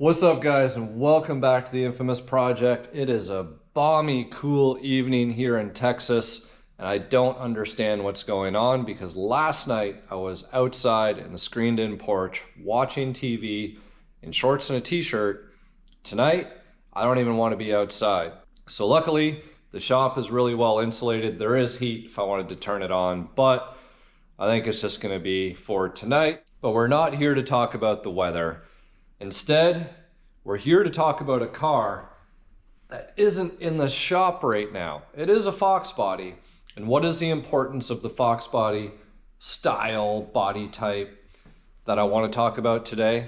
What's up, guys, and welcome back to the infamous project. It is a balmy, cool evening here in Texas, and I don't understand what's going on because last night I was outside in the screened-in porch watching TV in shorts and a t-shirt. Tonight, I don't even want to be outside. So luckily, the shop is really well insulated. There is heat if I wanted to turn it on, but I think it's just going to be for tonight. But we're not here to talk about the weather. Instead, we're here to talk about a car that isn't in the shop right now. It is a Foxbody. And what is the importance of the Foxbody style, body type that I want to talk about today?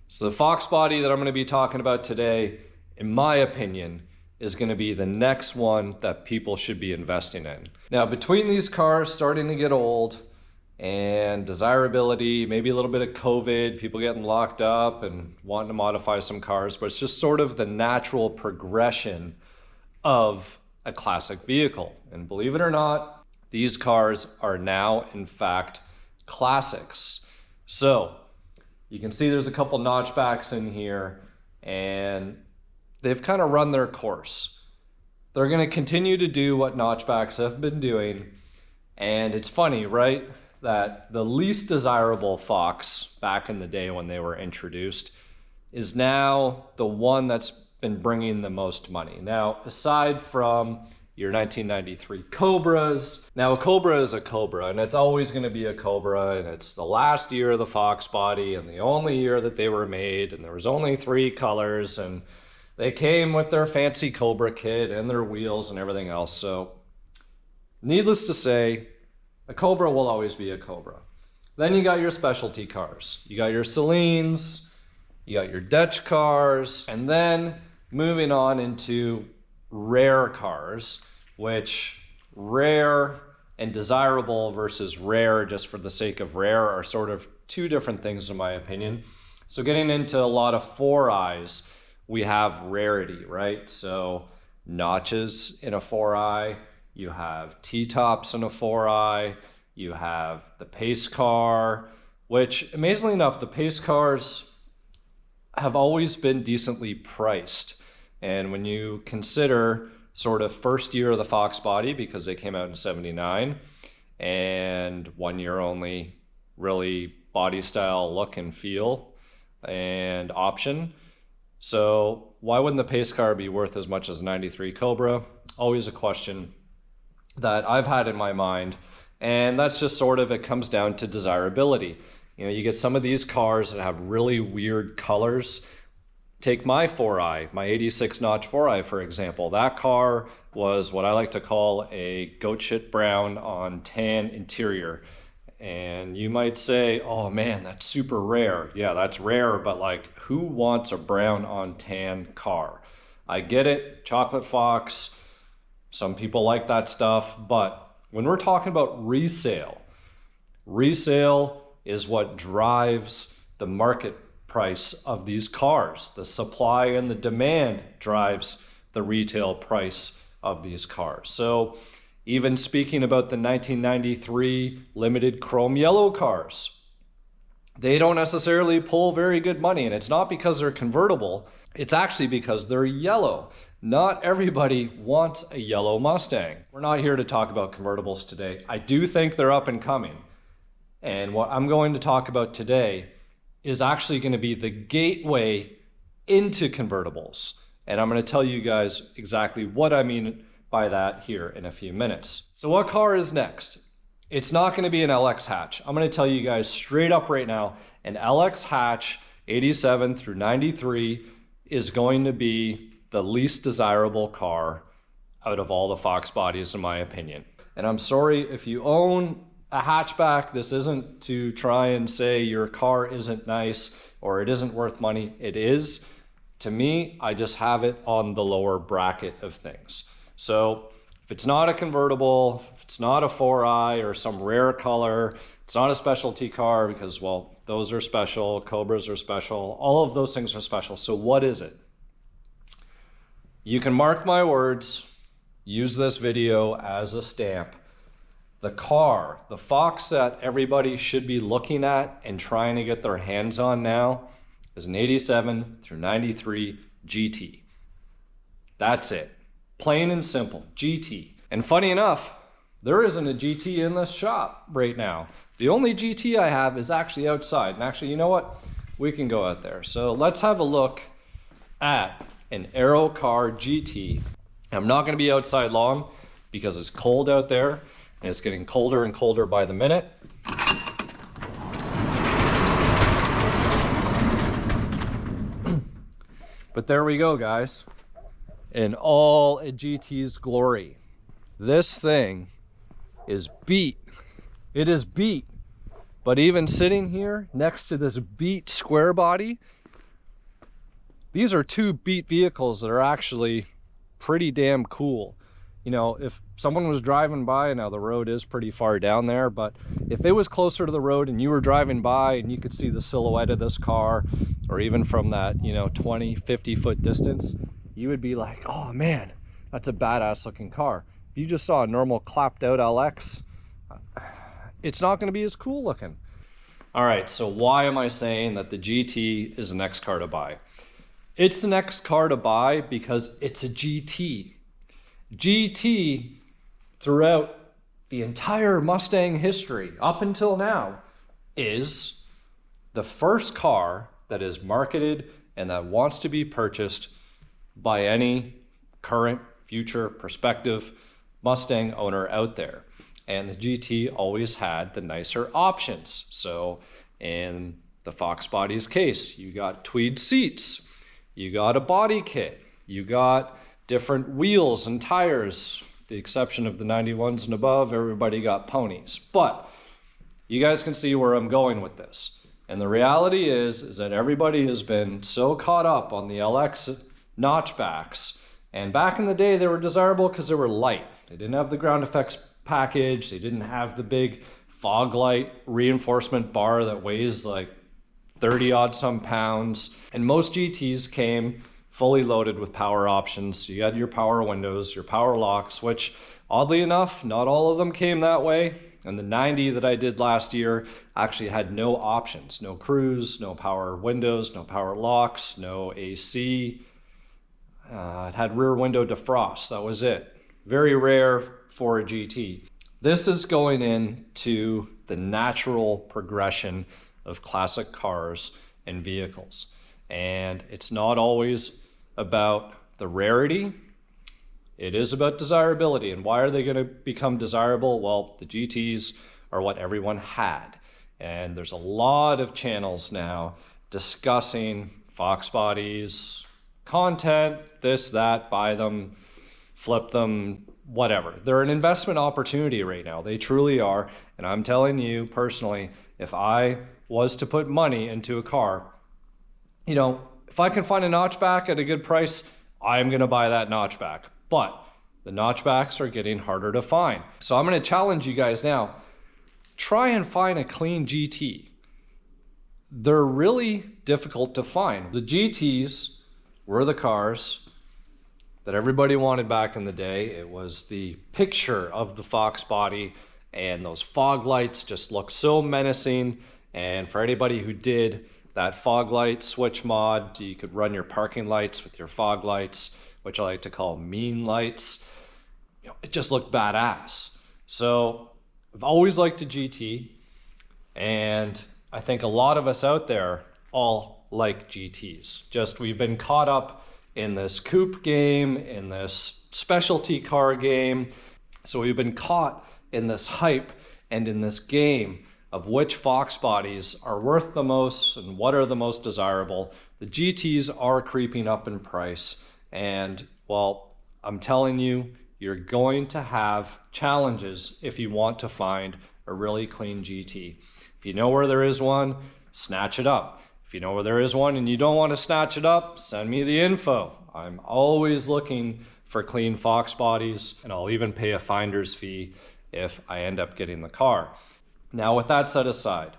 So the Foxbody that I'm going to be talking about today, in my opinion, is going to be the next one that people should be investing in. Now, between these cars starting to get old and desirability, maybe a little bit of COVID, people getting locked up and wanting to modify some cars, but it's just sort of the natural progression of a classic vehicle. And believe it or not, these cars are now, in fact, classics. So you can see there's a couple notchbacks in here, and they've kind of run their course. They're going to continue to do what notchbacks have been doing. And it's funny, right, that the least desirable Fox back in the day when they were introduced is now the one that's been bringing the most money. Now, aside from your 1993 Cobras, now a Cobra is a Cobra, and it's always going to be a Cobra, and it's the last year of the Foxbody and the only year that they were made, and there was only 3 colors, and they came with their fancy Cobra kit and their wheels and everything else. So needless to say, a Cobra will always be a Cobra. Then you got your specialty cars. You got your Saleens, you got your DECH cars, and then moving on into rare cars, which rare and desirable versus rare just for the sake of rare are sort of 2 different things in my opinion. So getting into a lot of 4eyes, we have rarity, right? So notches in a 4eye, you have T-tops in a 4eye, you have the pace car, which amazingly enough, the pace cars have always been decently priced. And when you consider sort of first year of the Foxbody, because they came out in '79, and 1 year only really body style look and feel and option. So why wouldn't the pace car be worth as much as 93 Cobra? Always a question that I've had in my mind. And that's just sort of, it comes down to desirability. You know, you get some of these cars that have really weird colors. Take my 4eye, my 86 notch 4eye, for example. That car was what I like to call a goat shit brown on tan interior. And you might say, oh man, that's super rare. Yeah, that's rare, but like, who wants a brown on tan car? I get it, chocolate fox, some people like that stuff, but when we're talking about resale is what drives the market price of these cars. The supply and the demand drives the retail price of these cars. So even speaking about the 1993 limited chrome yellow cars, they don't necessarily pull very good money. And it's not because they're convertible, it's actually because they're yellow. Not everybody wants a yellow Mustang. We're not here to talk about convertibles today. I do think they're up and coming. And what I'm going to talk about today is actually going to be the gateway into convertibles. And I'm going to tell you guys exactly what I mean by that here in a few minutes. So what car is next? It's not going to be an LX hatch. I'm going to tell you guys straight up right now, an LX hatch 87 through 93 is going to be the least desirable car out of all the Foxbodies in my opinion. And I'm sorry if you own a hatchback, this isn't to try and say your car isn't nice or it isn't worth money. It is. To me, I just have it on the lower bracket of things. So if it's not a convertible, if it's not a 4eye or some rare color, it's not a specialty car because, well, those are special, Cobras are special, all of those things are special. So what is it? You can mark my words, use this video as a stamp. the car, the Fox that everybody should be looking at and trying to get their hands on now is an 87 through 93 GT. That's it. Plain and simple, GT. And funny enough, there isn't a GT in this shop right now. The only GT I have is actually outside. And actually, you know what? We can go out there. So let's have a look at an Aero Car GT. I'm not gonna be outside long because it's cold out there and it's getting colder and colder by the minute. But there we go, guys. In all a GT's glory. This thing is beat. It is beat. But even sitting here next to this beat square body, these are two beat vehicles that are actually pretty damn cool. You know, if someone was driving by, now the road is pretty far down there, but if it was closer to the road and you were driving by and you could see the silhouette of this car, or even from that, 20, 50 foot distance, you would be like, oh man, that's a badass looking car. If you just saw a normal clapped out LX, it's not going to be as cool looking. All right, so why am I saying that the GT is the next car to buy? It's the next car to buy because it's a GT. GT, throughout the entire Mustang history up until now, is the first car that is marketed and that wants to be purchased by any current, future, prospective Mustang owner out there. And the GT always had the nicer options. So in the Foxbody's case, you got tweed seats, you got a body kit, you got different wheels and tires. The exception of the 91s and above, everybody got ponies. But you guys can see where I'm going with this. And the reality is that everybody has been so caught up on the LX notchbacks. And back in the day, they were desirable because they were light. They didn't have the ground effects package. They didn't have the big fog light reinforcement bar that weighs like 30 odd some pounds. And most GTs came fully loaded with power options. You had your power windows, your power locks, which oddly enough, not all of them came that way. And the 90 that I did last year actually had no options, no cruise, no power windows, no power locks, no AC. It had rear window defrost, that was it. Very rare for a GT. This is going into the natural progression of classic cars and vehicles. And it's not always about the rarity, it is about desirability. And why are they going to become desirable? Well, the GTs are what everyone had. And there's a lot of channels now discussing Foxbodies, content, this, that, buy them, flip them, whatever. They're an investment opportunity right now. They truly are. And I'm telling you personally, if I was to put money into a car, if I can find a notchback at a good price, I'm going to buy that notchback. But the notchbacks are getting harder to find. So I'm going to challenge you guys now. Try and find a clean GT. They're really difficult to find. The GTs were the cars that everybody wanted back in the day. It was the picture of the Foxbody, and those fog lights just looked so menacing. And for anybody who did that fog light switch mod, so you could run your parking lights with your fog lights, which I like to call mean lights, it just looked badass. So I've always liked a GT, and I think a lot of us out there all like GTs. Just we've been caught up in this coupe game, in this specialty car game. So we've been caught in this hype and in this game of which Foxbodies are worth the most and what are the most desirable. The GTs are creeping up in price, and well, I'm telling you, you're going to have challenges if you want to find a really clean GT. If you know where there is one, snatch it up. If you know where there is one and you don't want to snatch it up, send me the info. I'm always looking for clean Foxbodies, and I'll even pay a finder's fee if I end up getting the car. Now, with that set aside,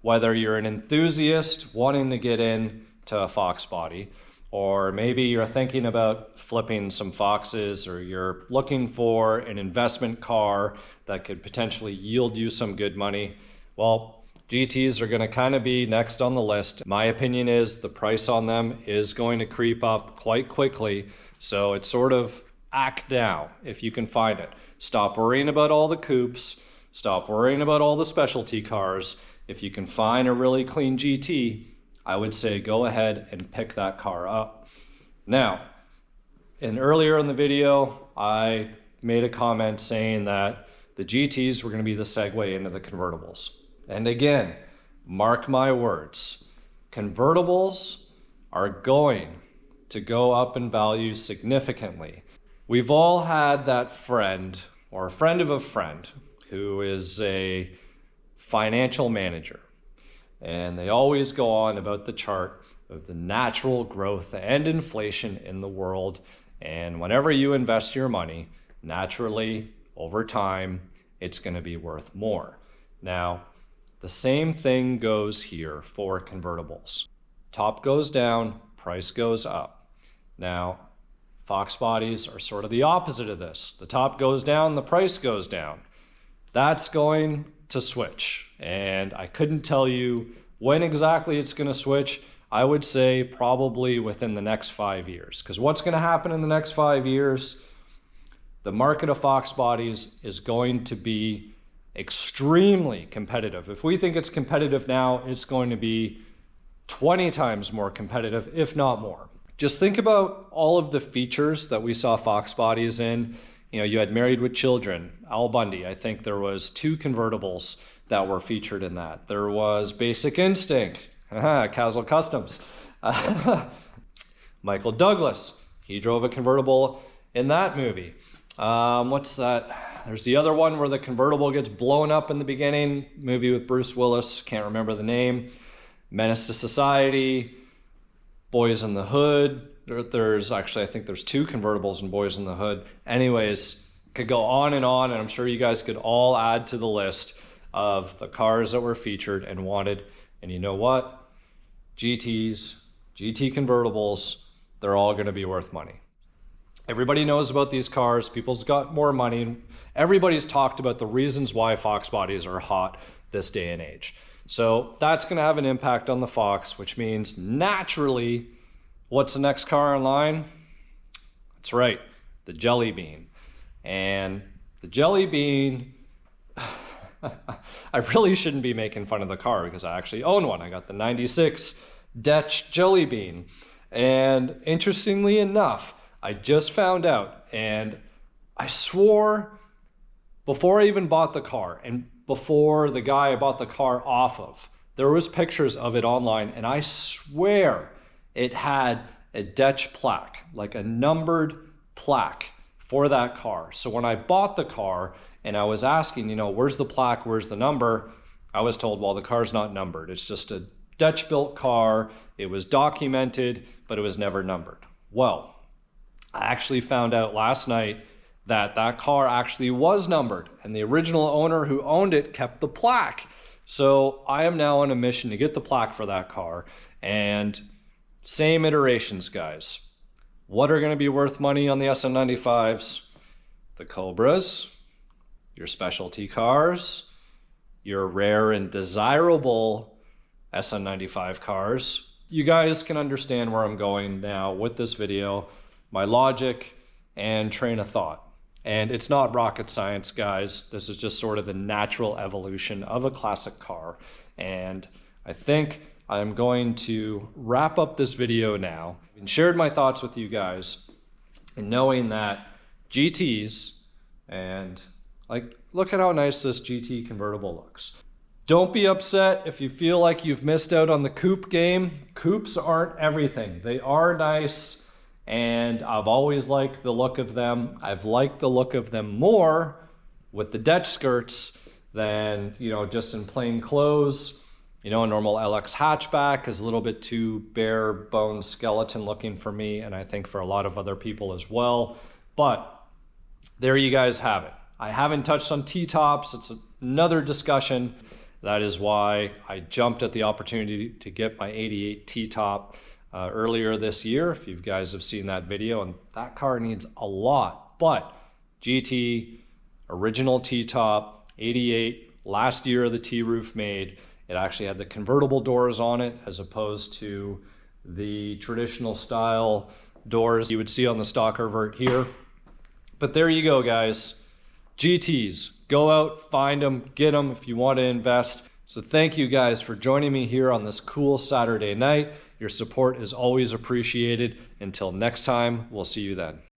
whether you're an enthusiast wanting to get into a Foxbody, or maybe you're thinking about flipping some Foxes, or you're looking for an investment car that could potentially yield you some good money, well, GTs are going to kind of be next on the list. My opinion is the price on them is going to creep up quite quickly. So it's sort of act now if you can find it. Stop worrying about all the coupes. Stop worrying about all the specialty cars. If you can find a really clean GT, I would say go ahead and pick that car up. Now, earlier in the video, I made a comment saying that the GTs were going to be the segue into the convertibles. And again, mark my words, convertibles are going to go up in value significantly. We've all had that friend or a friend of a friend who is a financial manager. And they always go on about the chart of the natural growth and inflation in the world. And whenever you invest your money, naturally, over time, it's going to be worth more. Now, the same thing goes here for convertibles. Top goes down, price goes up. Now, Fox bodies are sort of the opposite of this. The top goes down, the price goes down. That's going to switch. And I couldn't tell you when exactly it's going to switch. I would say probably within the next 5 years. Because what's going to happen in the next 5 years? The market of Fox bodies is going to be extremely competitive. If we think it's competitive now, it's going to be 20 times more competitive, if not more. Just think about all of the features that we saw Fox bodies in. You know, you had Married with Children, Al Bundy. I think there was 2 convertibles that were featured in that. There was Basic Instinct, Castle Customs. Michael Douglas, he drove a convertible in that movie. What's that? There's the other one where the convertible gets blown up in the beginning, movie with Bruce Willis, can't remember the name. Menace to Society, Boys in the Hood. There's actually, I think there's 2 convertibles in Boys in the Hood. Anyways, could go on, and I'm sure you guys could all add to the list of the cars that were featured and wanted. And you know what? GTs, GT convertibles, they're all going to be worth money. Everybody knows about these cars. People's got more money. Everybody's talked about the reasons why Fox bodies are hot this day and age. So that's going to have an impact on the Fox, which means naturally, what's the next car in line? That's right, the Jelly Bean. And the Jelly Bean, I really shouldn't be making fun of the car because I actually own one. I got the 96 DECH Jelly Bean. And interestingly enough, I just found out, and I swore before I even bought the car and before the guy I bought the car off of, there was pictures of it online, and I swear it had a DECH plaque, like a numbered plaque for that car. So when I bought the car and I was asking, you know, where's the plaque, where's the number? I was told, well, the car's not numbered. It's just a DECH built car. It was documented, but it was never numbered. Well, I actually found out last night that that car actually was numbered, and the original owner who owned it kept the plaque. So I am now on a mission to get the plaque for that car. And same iterations, guys. What are going to be worth money on the SM95s? The Cobras, your specialty cars, your rare and desirable SM95 cars. You guys can understand where I'm going now with this video, my logic and train of thought. And it's not rocket science, guys. This is just sort of the natural evolution of a classic car. And I think I'm going to wrap up this video now and shared my thoughts with you guys, and knowing that GTs, and like, look at how nice this GT convertible looks. Don't be upset if you feel like you've missed out on the coupe game. Coupes aren't everything. They are nice, and I've always liked the look of them. I've liked the look of them more with the DECH skirts than, you know, just in plain clothes. You know, a normal LX hatchback is a little bit too bare bone skeleton looking for me, and I think for a lot of other people as well. But there you guys have it. I haven't touched on T-tops. It's another discussion. That is why I jumped at the opportunity to get my 88 T-top. earlier this year, if you guys have seen that video, and that car needs a lot. But GT, original T-top, 88, last year of the T-roof made. It actually had the convertible doors on it as opposed to the traditional style doors you would see on the stock Vert here. But there you go, guys. GTs, go out, find them, get them if you want to invest. So thank you guys for joining me here on this cool Saturday night. Your support is always appreciated. Until next time, we'll see you then.